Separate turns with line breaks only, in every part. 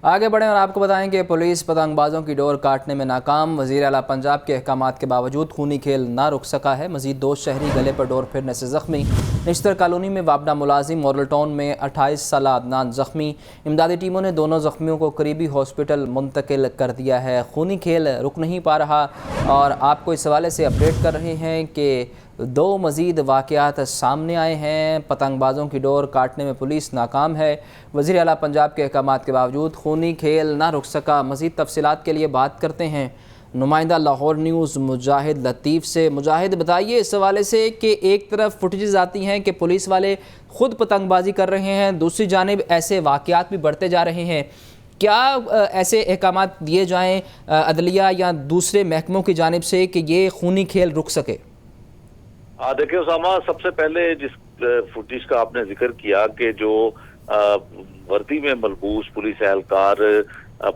آگے بڑھیں اور آپ کو بتائیں کہ پولیس پتنگ بازوں کی ڈور کاٹنے میں ناکام۔ وزیر اعلیٰ پنجاب کے احکامات کے باوجود خونی کھیل نہ رک سکا ہے۔ مزید 2 شہری گلے پر ڈور پھرنے سے زخمی۔ نشتر کالونی میں وابڈا ملازم، مورل ٹاؤن میں 28 سالہ عدنان زخمی۔ امدادی ٹیموں نے دونوں زخمیوں کو قریبی ہاسپٹل منتقل کر دیا ہے۔ خونی کھیل رک نہیں پا رہا اور آپ کو اس حوالے سے اپڈیٹ کر رہے ہیں کہ 2 مزید واقعات سامنے آئے ہیں۔ پتنگ بازوں کی ڈور کاٹنے میں پولیس ناکام ہے۔ وزیر اعلیٰ پنجاب کے احکامات کے باوجود خونی کھیل نہ رک سکا۔ مزید تفصیلات کے لیے بات کرتے ہیں نمائندہ لاہور نیوز مجاہد لطیف سے۔ مجاہد، بتائیے اس حوالے سے کہ ایک طرف فوٹیجز آتی ہیں کہ پولیس والے خود پتنگ بازی کر رہے ہیں، دوسری جانب ایسے واقعات بھی بڑھتے جا رہے ہیں۔ کیا ایسے احکامات دیے جائیں عدلیہ یا دوسرے محکموں کی جانب سے کہ یہ خونی کھیل رک سکے؟
دیکھیں اسامہ، سب سے پہلے جس فوٹیج کا آپ نے ذکر کیا کہ جو وردی میں ملبوس پولیس اہلکار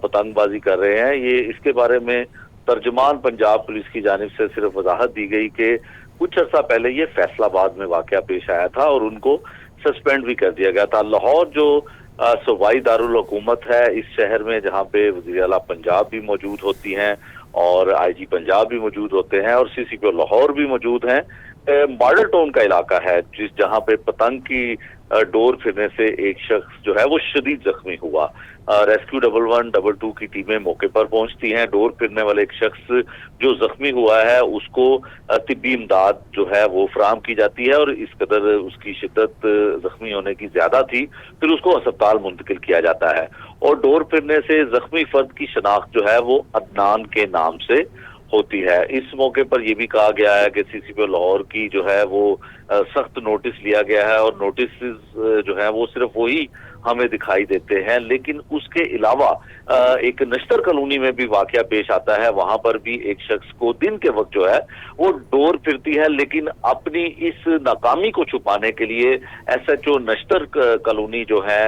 پتنگ بازی کر رہے ہیں، یہ اس کے بارے میں ترجمان پنجاب پولیس کی جانب سے صرف وضاحت دی گئی کہ کچھ عرصہ پہلے یہ فیصل آباد میں واقعہ پیش آیا تھا اور ان کو سسپینڈ بھی کر دیا گیا تھا۔ لاہور جو صوبائی دارالحکومت ہے، اس شہر میں جہاں پہ وزیر اعلیٰ پنجاب بھی موجود ہوتی ہیں اور آئی جی پنجاب بھی موجود ہوتے ہیں اور سی سی پی او لاہور بھی موجود ہیں، ماڈل ٹاؤن کا علاقہ ہے جہاں پہ پتنگ کی ڈور پھرنے سے ایک شخص جو ہے وہ شدید زخمی ہوا۔ ریسکیو 112 کی ٹیمیں موقع پر پہنچتی ہیں۔ ڈور پھرنے والے ایک شخص جو زخمی ہوا ہے اس کو طبی امداد جو ہے وہ فراہم کی جاتی ہے اور اس قدر اس کی شدت زخمی ہونے کی زیادہ تھی، پھر اس کو ہسپتال منتقل کیا جاتا ہے اور ڈور پھرنے سے زخمی فرد کی شناخت جو ہے وہ عدنان کے نام سے ہوتی ہے۔ اس موقع پر یہ بھی کہا گیا ہے کہ سی سی پی او لاہور کی جو ہے وہ سخت نوٹس لیا گیا ہے اور نوٹس جو ہے وہ صرف وہی ہمیں دکھائی دیتے ہیں، لیکن اس کے علاوہ ایک نشتر کالونی میں بھی واقعہ پیش آتا ہے۔ وہاں پر بھی ایک شخص کو دن کے وقت جو ہے وہ ڈور پھرتی ہے، لیکن اپنی اس ناکامی کو چھپانے کے لیے ایس ایچ او نشتر کالونی جو ہے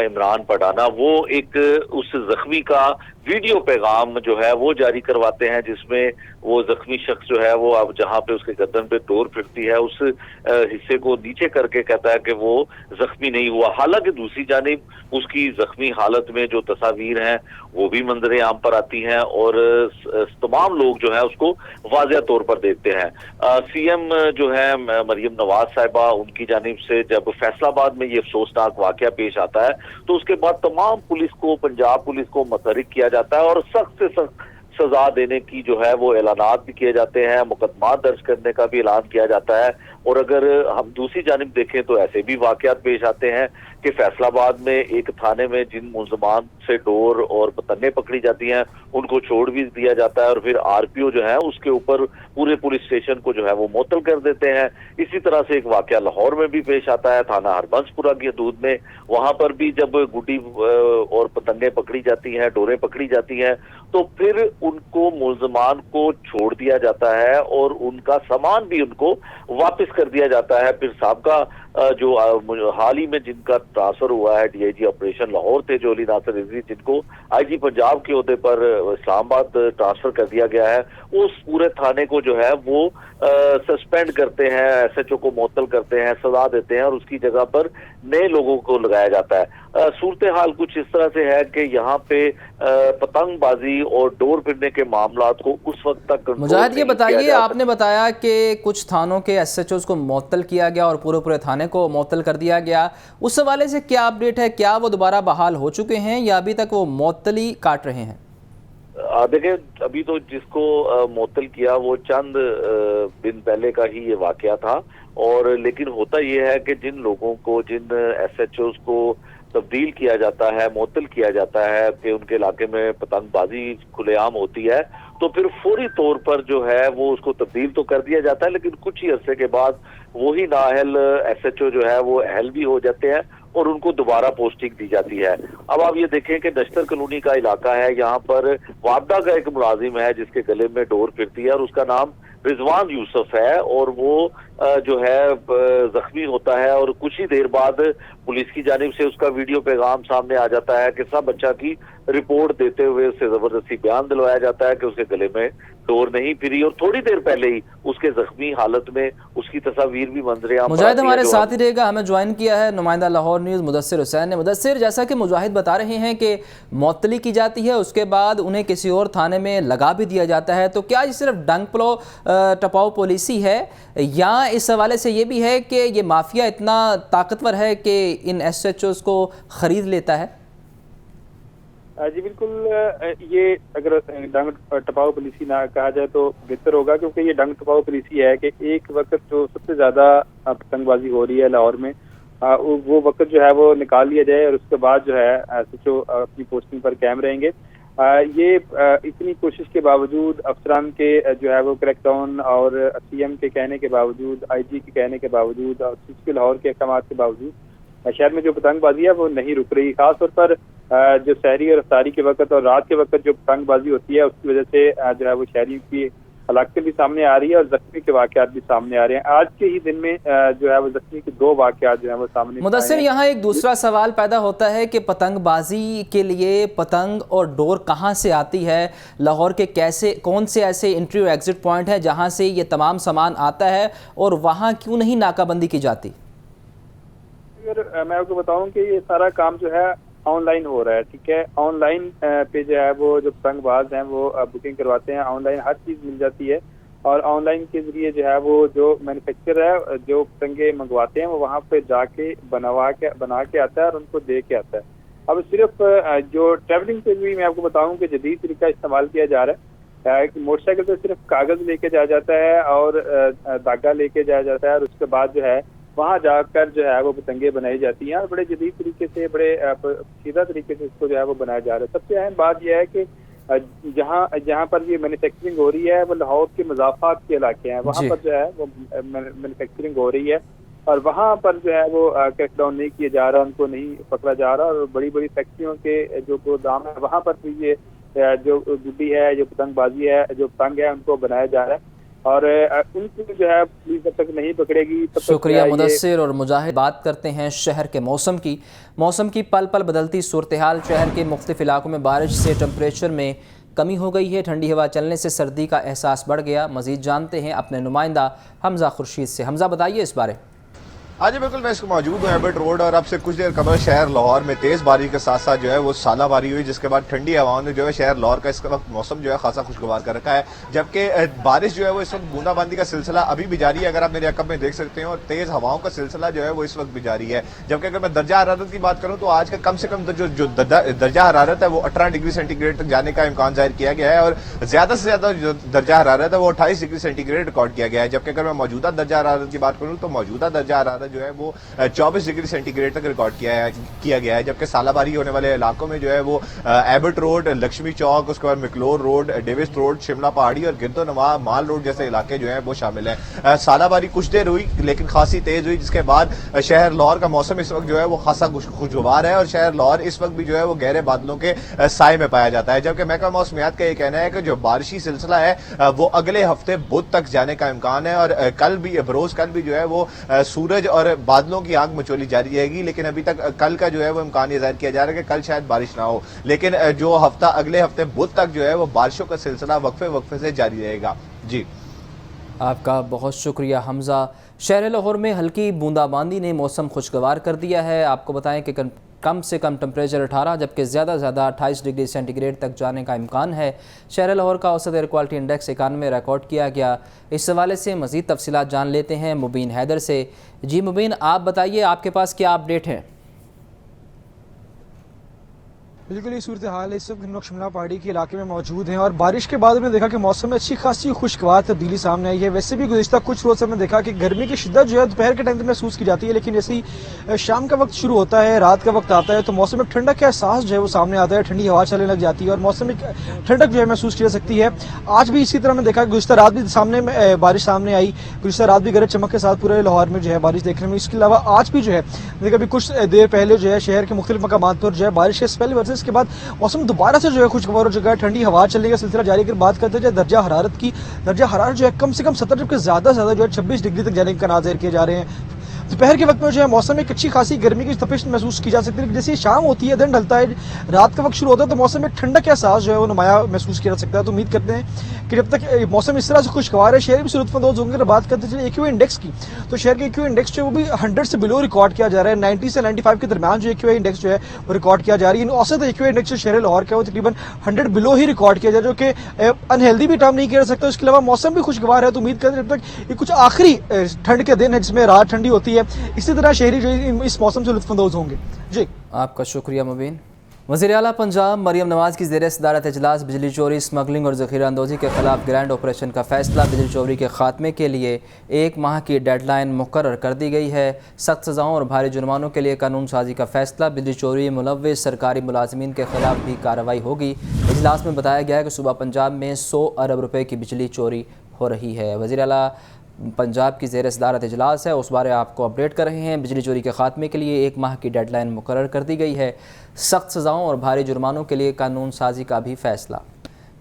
عمران پڑانا، وہ ایک اس زخمی کا ویڈیو پیغام جو ہے وہ جاری کرواتے ہیں جس میں وہ زخمی شخص جو ہے وہ اب جہاں پہ اس کے گردن پہ ڈور پھرتی ہے اس حصے کو نیچے کر کے کہتا ہے کہ وہ زخمی نہیں ہوا۔ حالانکہ دوسری جانب اس کی زخمی حالت میں جو تصاویر ہیں وہ بھی منظر عام پر آتی ہیں اور تمام لوگ جو ہے اس کو واضح طور پر دیکھتے ہیں۔ سی ایم جو ہے مریم نواز صاحبہ، ان کی جانب سے جب فیصل آباد میں یہ افسوسناک واقعہ پیش آتا ہے تو اس کے بعد تمام پولیس کو، پنجاب پولیس کو متحرک کیا جاتا ہے اور سخت سے سخت سزا دینے کی جو ہے وہ اعلانات بھی کیے جاتے ہیں، مقدمات درج کرنے کا بھی اعلان کیا جاتا ہے۔ اور اگر ہم دوسری جانب دیکھیں تو ایسے بھی واقعات پیش آتے ہیں کہ فیصل آباد میں ایک تھانے میں جن ملزمان سے ڈور اور پتنگیں پکڑی جاتی ہیں ان کو چھوڑ بھی دیا جاتا ہے اور پھر آر پی او جو ہے اس کے اوپر پورے پولیس اسٹیشن کو جو ہے وہ معطل کر دیتے ہیں۔ اسی طرح سے ایک واقعہ لاہور میں بھی پیش آتا ہے، تھانہ ہربنس پورہ کی حدود میں۔ وہاں پر بھی جب گڈی اور پتنگیں پکڑی جاتی ہیں، ڈوریں پکڑی جاتی ہیں تو پھر ان کو ملزمان کو چھوڑ دیا جاتا ہے اور ان کا سامان بھی ان کو واپس کر دیا جاتا ہے۔ پھر سابقہ جو حال ہی میں جن کا ٹرانسفر ہوا ہے ڈی آئی جی آپریشن لاہور تھے جو علی ناصر رضوی، جن کو آئی جی پنجاب کے عہدے پر اسلام آباد ٹرانسفر کر دیا گیا ہے، اس پورے تھانے کو جو ہے وہ سسپینڈ کرتے ہیں، ایس ایچ او کو معطل کرتے ہیں، سزا دیتے ہیں اور اس کی جگہ پر نئے لوگوں کو لگایا جاتا ہے۔ صورتحال کچھ اس طرح سے ہے کہ یہاں پہ پتنگ بازی اور ڈور پھرنے کے معاملات کو اس وقت تک کنٹرول
مجاہد، یہ
نہیں کیا
بتائیے،
جا
آپ نے بتایا کہ کچھ تھانوں کے ایس ایچ اوز کو معطل کیا گیا اور پورے تھانے کو معطل کر دیا گیا، اس حوالے سے کیا اپڈیٹ ہے؟ کیا وہ دوبارہ بحال ہو چکے ہیں یا ابھی تک وہ معطلی کاٹ رہے ہیں؟
دیکھیں، ابھی تو جس کو معطل کیا وہ چند دن پہلے کا ہی یہ واقعہ تھا، اور لیکن ہوتا یہ ہے کہ جن لوگوں کو، جن ایس ایچ اوز کو تبدیل کیا جاتا ہے، معطل کیا جاتا ہے کہ ان کے علاقے میں پتنگ بازی کھلے عام ہوتی ہے تو پھر فوری طور پر جو ہے وہ اس کو تبدیل تو کر دیا جاتا ہے، لیکن کچھ ہی عرصے کے بعد وہی نااہل ایس ایچ او جو ہے وہ اہل بھی ہو جاتے ہیں اور ان کو دوبارہ پوسٹنگ دی جاتی ہے۔ اب آپ یہ دیکھیں کہ نشتر کالونی کا علاقہ ہے، یہاں پر وابڈا کا ایک ملازم ہے جس کے گلے میں ڈور پھرتی ہے اور اس کا نام رضوان یوسف ہے، اور وہ جو ہے زخمی ہوتا ہے اور کچھ ہی دیر بعد पुलिस की जानिब से उसका वीडियो पैगाम सामने आ जाता है कि सब बच्चा की रिपोर्ट देते हुए उससे जबरदस्ती बयान दिलवाया जाता है कि उसके गले में डोर नहीं फिरी, और थोड़ी देर पहले ही उसके जख्मी हालत में उसकी तस्वीर भी मंजर-ए-आम
मुजाहिद हमारे साथ ही रहेगा, हमें ज्वाइन किया है नुमाइंदा लाहौर न्यूज़ मुदस्सिर हुसैन ने। मुदस्सिर, जैसा कि मुजाहिद बता रहे हैं कि मौतली की जाती है, उसके बाद उन्हें किसी और थाने में लगा भी दिया जाता है, तो क्या ये सिर्फ डंग टपाओ पॉलिसी है या इस हवाले से ये भी है कि ये माफिया इतना ताकतवर है कि इन SHOs को ख़रीद लेता है?
जी बिल्कुल, ये अगर डंग टपाओ पॉलिसी ना कहा जाए तो बेहतर होगा, क्योंकि ये डंग टपाओ पॉलिसी है कि एक वक्त जो सबसे ज़्यादा पतंगबाजी हो रही है लाहौर में, वो वक्त जो है वो निकाल लिया जाए और उसके बाद जो है SHO अपनी पोस्टिंग पर कायम रहेंगे। ये इतनी कोशिश के बावजूद, अफसरान के जो है वो क्रैकडाउन और CM के कहने के बावजूद, IG के कहने के बावजूद और CP लाहौर के अहकाम के बावजूद शहर में जो पतंगबाजी है वो नहीं रुक रही। खासतौर पर जो शहरी और अफ्तारी के वक्त और रात के वक्त जो पतंगबाजी होती है उसकी वजह से जो है वो शहरियों की हलाकत भी सामने आ रही है और जख्मी के वाकयात भी सामने आ रहे हैं। आज के ही दिन में जो है वो जख्मी के 2 वाकयात जो है वो सामने।
मुदस्सिर, यहाँ एक दूसरा सवाल पैदा होता है कि पतंगबाजी के लिए पतंग और डोर कहाँ से आती है? लाहौर के कौन से ऐसे एंट्री और एग्जिट पॉइंट है जहाँ से ये तमाम सामान आता है और वहाँ क्यों नहीं नाकाबंदी की जाती?
अगर मैं आपको बताऊं कि ये सारा काम जो है ऑनलाइन हो रहा है, ठीक है। ऑनलाइन पे जो है वो जो पतंगबाज हैं वो बुकिंग करवाते हैं, ऑनलाइन हर चीज़ मिल जाती है और ऑनलाइन के जरिए जो है वो जो मैन्युफैक्चरर है जो पतंगे मंगवाते हैं वो वहाँ पे जाके बना के आता है और उनको दे के आता है। अब सिर्फ जो ट्रैवलिंग पे भी मैं आपको बताऊं कि जदीद तरीका इस्तेमाल किया जा रहा है कि मोटरसाइकिल पे सिर्फ कागज़ लेके जाया जाता है और धागा लेके जाया जाता है और उसके बाद जो है वहाँ जाकर जो है वो पतंगे बनाई जाती हैं और बड़े जदीद तरीके से, बड़े सीधा तरीके से इसको जो है वो बनाया जा रहा है। सबसे अहम बात यह है कि जहाँ पर ये मैन्युफैक्चरिंग हो रही है वो लाहौर के मज़ाफ़ात के इलाके हैं, वहाँ पर जो है वो मैन्युफैक्चरिंग हो रही है और वहाँ पर जो है वो क्रैकडाउन नहीं किया जा रहा, उनको नहीं पकड़ा जा रहा और बड़ी बड़ी फैक्ट्रियों के जो गोदाम है वहाँ पर भी ये जो गुड्डी है, जो पतंगबाजी है, जो पतंग है उनको बनाया जा रहा है और उनको जो है पुलिस जब तक नहीं पकड़ेगी तब तक।
शुक्रिया मुदस्सिर। और मुजाहिद, बात करते हैं शहर के मौसम की पल पल बदलती सूरत हाल। शहर के मुख्तलिफ इलाकों में बारिश से टेम्परेचर में कमी हो गई है, ठंडी हवा चलने से सर्दी का एहसास बढ़ गया। मज़ीद जानते हैं अपने नुमाइंदा हमजा खुर्शीद से। हमजा, बताइए इस बारे।
हाँ जी बिल्कुल, मैं इसको मौजूद हूँ एबर्ट रोड और अब से कुछ देर कबल शहर लाहौर में तेज बारिश के साथ साथ जो है वो सालाबारी हुई, जिसके बाद ठंडी हवाओं ने जो है शहर लाहौर का इस वक्त मौसम जो है खासा खुशगवार कर रखा है। जबकि बारिश जो है वो इस वक्त बूंदाबांदी का सिलसिला अभी भी जारी है, अगर आप मेरे अकब में देख सकते हैं, और तेज हवाओं का सिलसिला जो है वो इस वक्त भी जारी है। जबकि अगर मैं दर्जा हरारत की बात करूँ तो आज का कम से कम जो दर्जा हरारत है वो 18 डिग्री सेंटीग्रेड तक जाने का इम्कान जाहिर किया गया है और ज्यादा से ज्यादा जो दर्जा हरारत है वो 28 डिग्री सेंटीग्रेड रिकॉर्ड किया गया है। जबकि अगर मैं मौजूदा दर्जा हरारत की बात करूँ तो मौजूदा दर्जा हरारत जो है वो 24 डिग्री सेंटीग्रेड तक रिकॉर्ड किया गया है। जबकि सालाबारी होने वाले इलाकों में जो है वो एबर्ट रोड, लक्ष्मी चौक, उसके बाद मिकलोर रोड, डेविस रोड, शिमला पहाड़ी और गिरदो नवा माल रोड जैसे इलाके जो है वो शामिल हैं। सालाबारी कुछ देर हुई लेकिन खासी तेज हुई, जिसके बाद शहर लाहौर का मौसम इस वक्त जो है वो खासा खुशगवार है और शहर लाहौर इस वक्त भी जो है वो गहरे बादलों के साए में पाया जाता है। जबकि महकमा मौसमियात का ये कहना है कि जो बारिशी सिलसिला है वो अगले हफ्ते बुध तक जाने का इम्कान है और कल भी जो है वो सूरज और बादलों की आग मचोली जारी रहेगी। लेकिन अभी तक कल का जो है वो इम्कान ये जाहिर किया जा रहा है कि कल शायद बारिश ना हो, लेकिन जो अगले हफ्ते बुध तक जो है वो बारिशों का सिलसिला वक्फे से जारी रहेगा। जी,
आपका बहुत शुक्रिया हमजा। शहर लाहौर में हल्की बूंदाबांदी ने मौसम खुशगवार कर दिया है। आपको बताएं कि कम से कम टेम्परेचर 18 जबकि ज़्यादा से ज़्यादा 28 डिग्री सेंटीग्रेड तक जाने का इम्कान है। शहर लाहौर का औसत एयर क्वालिटी इंडेक्स 91 रिकॉर्ड किया गया। इस हवाले से मज़ीद तफसीलात जान लेते हैं मुबीन हैदर से। जी मुबीन, आप बताइए आपके पास क्या अपडेट है?
बिल्कुल ये सूरत हाल है। इस वक्त हम लोग शिमला पहाड़ी के इलाके में मौजूद हैं और बारिश के बाद हमने देखा कि मौसम में अच्छी खासी खुशगवार तब्दीली सामने आई है। वैसे भी गुज़िश्ता कुछ रोज़ से हमने देखा कि गर्मी की शिद्दत जो है दोपहर के टाइम महसूस की जाती है, लेकिन जैसे ही शाम का वक्त शुरू होता है, रात का वक्त आता है तो मौसम में ठंडक का एहसास जो है वो सामने आता है, ठंडी हवा चलने लग जाती है और मौसम में ठंडक जो है महसूस की जा सकती है। आज भी इसी तरह हमने देखा कि गुज़िश्ता रात भी बारिश सामने आई, गुज़िश्ता रात भी गरज चमक के साथ पूरे लाहौर में जो है बारिश देखने में। इसके अलावा आज भी जो है देखा अभी कुछ देर पहले जो है शहर के मुख्तलिफ मकामात पर जो है बारिश के स्पेल वर्सेस के बाद मौसम दोबारा से जो है खुशगवार हो चुका है, ठंडी हवा चलने का सिलसिला जारी। अगर बात करते हैं दर्जा हरारत की, दर्जा हरारत जो है कम से कम 70 जबकि ज़्यादा से ज़्यादा जो है 26 डिग्री तक जाने के नाज़र किए जा रहे हैं। दोपहर के वक्त में जो है मौसम में एक अच्छी खासी गर्मी की तपिश महसूस की जा सकती है। जैसे शाम होती है, दिन ढलता है, रात का वक्त शुरू होता है, तो मौसम में ठंडक का एहसास जो है वो नुमाया महसूस किया जा सकता है। तो उम्मीद करते हैं कि जब तक मौसम इस तरह से खुशगवार है, शहर भी लुत्फानंदोज होंगे। बात करते चलिए AQI इंडेक्स की, तो शहर के AQI इंडेक्स जो है वो भी 100 से बिलो रिकॉर्ड किया जा रहा है। 90 से 95 के दरमियान जो AQI इंडेक्स जो है वो रिकॉर्ड किया जा रही है। औसत AQI इंडेक्स जो शहर लाहौर का है वो तकरीबन 100 बिलो ही रिकॉर्ड किया जा रहा है, जो कि अनहेल्दी भी टर्म नहीं किया जा सकता। इसके अलावा मौसम भी खुशगवार है, तो उम्मीद करते हैं जब तक ये कुछ आखिरी ठंड के दिन है जिसमें रात ठंडी होती है, इसी तरह शहरी जो इस मौसम से लुत्फानंदोज होंगे। जी,
आपका शुक्रिया मुबीन। वज़ीर आला पंजाब मरियम नवाज़ की ज़ेर सदारत इजलास बिजली चोरी, स्मगलिंग और ज़ख़ीरा अंदोज़ी के ख़िलाफ़ ग्रैंड ऑपरेशन का फ़ैसला। बिजली चोरी के ख़ात्मे के लिए 1 माह की डेडलाइन मुकर्रर कर दी गई है। सख्त सज़ाओं और भारी जुर्मानों के लिए कानून साजी का फ़ैसला। बिजली चोरी मुलव्विस सरकारी मुलाज़मीन के ख़िलाफ़ भी कार्रवाई होगी। इजलास में बताया गया है कि सूबा पंजाब में 100 अरब रुपये की बिजली चोरी हो रही है। वज़ीर आला पंजाब की ज़ेर सदारत इजलास है, उस बारे आपको अपडेट कर रहे हैं। बिजली चोरी के ख़ात्मे के लिए 1 माह की डेडलाइन मुकर्रर कर दी गई है। सख्त सज़ाओं और भारी जुर्मानों के लिए कानून साजी का भी फ़ैसला।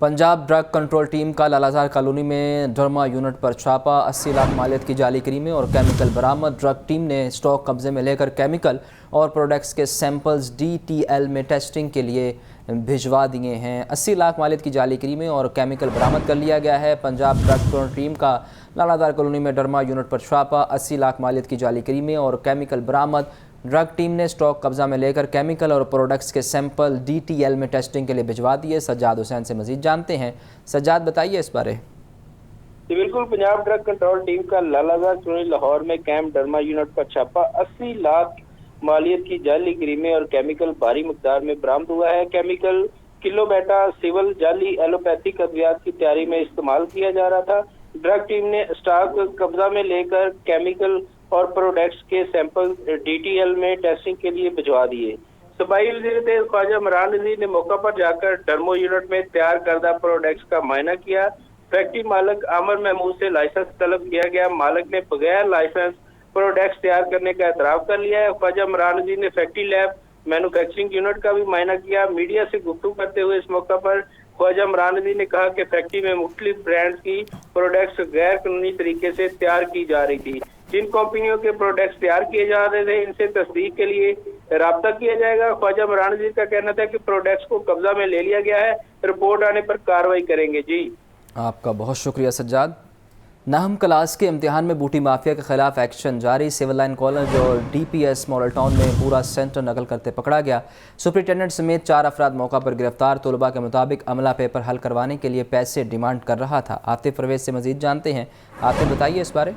पंजाब ड्रग कंट्रोल टीम का लालाजार कॉलोनी में डरमा यूनिट पर छापा। 80 लाख मालियत की जाली क्रीमें और केमिकल बरामद। ड्रग टीम ने स्टॉक कब्जे में लेकर केमिकल और प्रोडक्ट्स के सैंपल्स DTL में टेस्टिंग के लिए भिजवा दिए हैं। 80 लाख मालियत की जाली क्रीमें और केमिकल बरामद कर लिया गया है। पंजाब ड्रग कंट्रोल टीम का लालाजार कॉलोनी में डरमा यूनिट पर छापा। 80 लाख मालियत की जाली क्रीमें और केमिकल बरामद। ड्रग टीम ने स्टॉक कब्जा में लेकर केमिकल और प्रोडक्ट्स के सैंपल DTL में टेस्टिंग के लिए भिजवा दिए। सज्जाद हुसैन से मजीद जानते हैं। सज्जाद, बताइए इस बारे।
जी बिल्कुल, पंजाब ड्रग कंट्रोल टीम का लालाजार कॉलोनी लाहौर में कैंप डरमा यूनिट पर छापा। 80 लाख मालियत की जाली क्रीमें और केमिकल भारी मकदार में बरामद हुआ है। केमिकल किलो बेटा सिविल जाली एलोपैथिक अद्वियात की तैयारी में इस्तेमाल किया जा रहा था। ड्रग टीम ने स्टॉक कब्जा में लेकर केमिकल और प्रोडक्ट्स के सैंपल DTL में टेस्टिंग के लिए भिजवा दिए। सूबाई वज़ीर ख्वाजा इमरान नज़ीर ने मौका पर जाकर डर्मो यूनिट में तैयार करदा प्रोडक्ट्स का मुआयना किया। फैक्ट्री मालिक आमिर महमूद से लाइसेंस तलब किया गया। मालिक ने बगैर लाइसेंस प्रोडक्ट्स तैयार करने का एतराफ़ कर लिया है। ख्वाजा इमरान नज़ीर ने फैक्ट्री लैब मैन्युफैक्चरिंग यूनिट का भी मुआयना किया। मीडिया से गुफ्तगू करते हुए इस मौका पर ख्वाजा इमरान नज़ीर ने कहा कि फैक्ट्री में मुख्तलिफ ब्रांड्स की प्रोडक्ट्स गैर कानूनी तरीके से तैयार की जा रही थी। जिन कंपनियों के प्रोडक्ट्स तैयार किए जा रहे थे इनसे तस्दीक के लिए राब्ता किया जाएगा। ख्वाजा इमरान नज़ीर का कहना था कि प्रोडक्ट्स को कब्जा में ले लिया गया है, रिपोर्ट आने पर कार्रवाई करेंगे। जी,
आपका बहुत शुक्रिया सज्जाद। नाहम क्लास के इम्तिहान में बूटी माफिया के खिलाफ एक्शन जारी। सिविल लाइन कॉलेज और DPS मॉडल टाउन में पूरा सेंटर नकल करते पकड़ा गया। सुपरिटेंडेंट समेत 4 अफराद मौका पर गिरफ्तार। तलबा के मुताबिक अमला पेपर हल करवाने के लिए पैसे डिमांड कर रहा था। आतिफ परवेज से मजीद जानते हैं। आतिफ, बताइए इस बारे।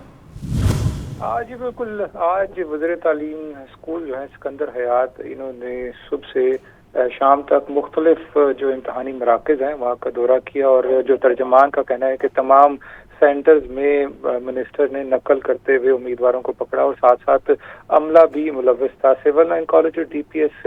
जी बिल्कुल, आज वज़ीर तालीम स्कूल जो है सिकंदर हयात, इन्होंने सुबह से शाम तक मुख्तलिफ जो इम्तहानी मराकज़ हैं वहाँ का दौरा किया और जो तर्जमान का कहना है कि तमाम सेंटर्स में मिनिस्टर ने नकल करते हुए उम्मीदवारों को पकड़ा और साथ साथ अमला भी मुलव्विस था। सिविल लाइन कॉलेज और DPS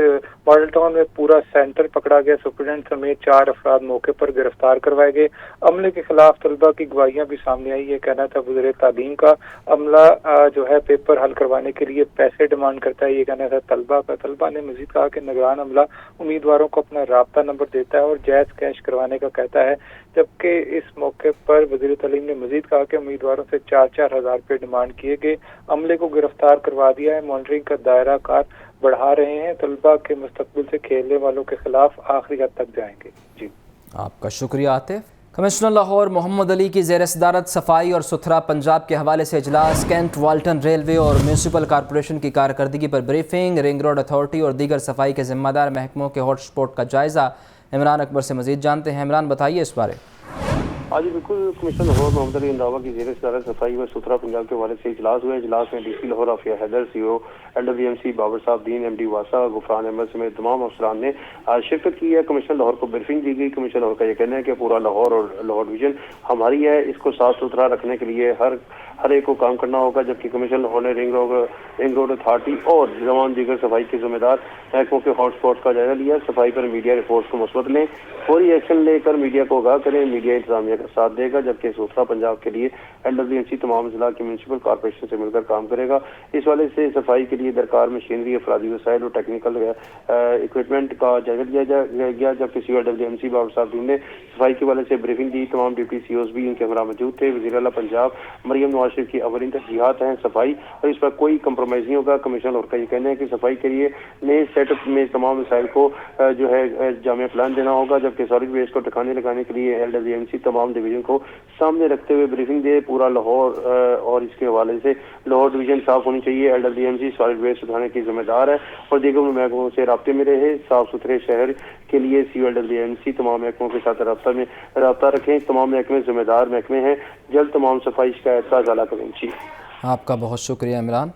मॉडल टाउन में पूरा सेंटर पकड़ा गया। सुपरिटेंडेंट समेत 4 अफराद मौके पर गिरफ्तार करवाए गए। अमले के खिलाफ तलबा की गवाहियां भी सामने आई। ये कहना था वज़ीर तालीम का, अमला जो है पेपर हल करवाने के लिए पैसे डिमांड करता है, ये कहना था तलबा का। तलबा ने मजीद कहा कि निगरान अमला उम्मीदवारों को अपना राब्ता नंबर देता है और जायज़ कैश करवाने का कहता है। जबकि इस मौके पर वज़ीर तालीम ने मजीद कहा कि उम्मीदवारों से 4-4 हज़ार रुपये डिमांड किए गए। अमले को गिरफ्तार करवा दिया है। मॉनिटरिंग का दायरा कार बढ़ा रहे हैं। तलबा के मुस्तकबिल से खेलने वालों के खिलाफ आखिरी हद तक जाएंगे। जी,
आपका शुक्रिया आतिफ। कमिश्नर लाहौर मोहम्मद अली की ज़ेर सदारत सफाई और सुथरा पंजाब के हवाले से इजलास। कैंट वाल्टन रेलवे और म्यूनसिपल कॉरपोरेशन की कारकर्दगी पर ब्रीफिंग। रिंग रोड अथॉरिटी और दीगर सफाई के जिम्मेदार महकमों के हॉटस्पॉट का जायज़ा। इमरान अकबर से मजीद जानते हैं। इमरान, बताइए इस बारे।
आज बिल्कुल कमिश्नर लाहौर मोहम्मद अली अंदावा की ज़ेर सदारत सफाई व सुथरा पंजाब के हवाले से इजलास हुआ। इजलास में DC Lahore Aafia Haider, CO LWMC Babar साहब दीन, MD वासा, गुफरान अहमद समेत तमाम अफसरान ने आज शिरकत की है। कमिश्नर लाहौर को ब्रीफिंग दी गई। कमिश्नर लाहौर का यह कहना है कि पूरा लाहौर और लाहौर डिवीजन हमारी है, इसको साफ सुथरा रखने के लिए हर एक को काम करना होगा। जबकि कमिश्नर लाहौर ने रिंग रोड अथॉरिटी और जवान दीगर सफाई के जिम्मेदार महकमों के हॉटस्पॉट का जायजा लिया। सफाई पर मीडिया रिपोर्ट्स को मुस्बत लें, फौरी एक्शन लेकर मीडिया को आगाह करें। मीडिया इंतजामिया ساتھ دے گا، جبکہ ستھرا پنجاب کے لیے LWMC تمام ضلع کی میونسپل کارپوریشن سے مل کر کام کرے گا۔ اس والے سے صفائی کے لیے درکار مشینری، افرادی وسائل اور ٹیکنیکل اکوپمنٹ کا جائزہ لیا گیا، جبکہ COWMC بابر صاحب دین نے صفائی کے والے سے بریفنگ دی۔ تمام ڈپٹی COs بھی ان کے ہمراہ موجود تھے۔ وزیر اعلیٰ پنجاب مریم نواز شریف کی اولین ترجیحات ہیں صفائی، اور اس پر کوئی کمپرومائز نہیں ہوگا۔ کمشنر اور کا یہ کہنا ہے کہ صفائی کے لیے نئے سیٹ اپ میں تمام وسائل کو جو ہے جامع پلان دینا ہوگا، جبکہ سالڈ ویسٹ کو ٹھکانے لگانے کے لیے LWMC تمام ڈویژن کو سامنے رکھتے ہوئے بریفنگ دے۔ پورا لاہور اور اس کے حوالے سے لاہور ڈویژن صاف ہونی چاہیے۔ LWMC سالڈ ویسٹ اٹھانے کی ذمہ دار ہے اور دیگر محکموں سے رابطے میں رہے۔ صاف ستھرے شہر کے لیے COWMC تمام محکموں کے ساتھ رابطہ رکھیں۔ تمام محکمے ذمہ دار محکمے ہیں، جلد تمام صفائی شکایت کا ازالہ کریں۔
آپ کا بہت شکریہ عمران۔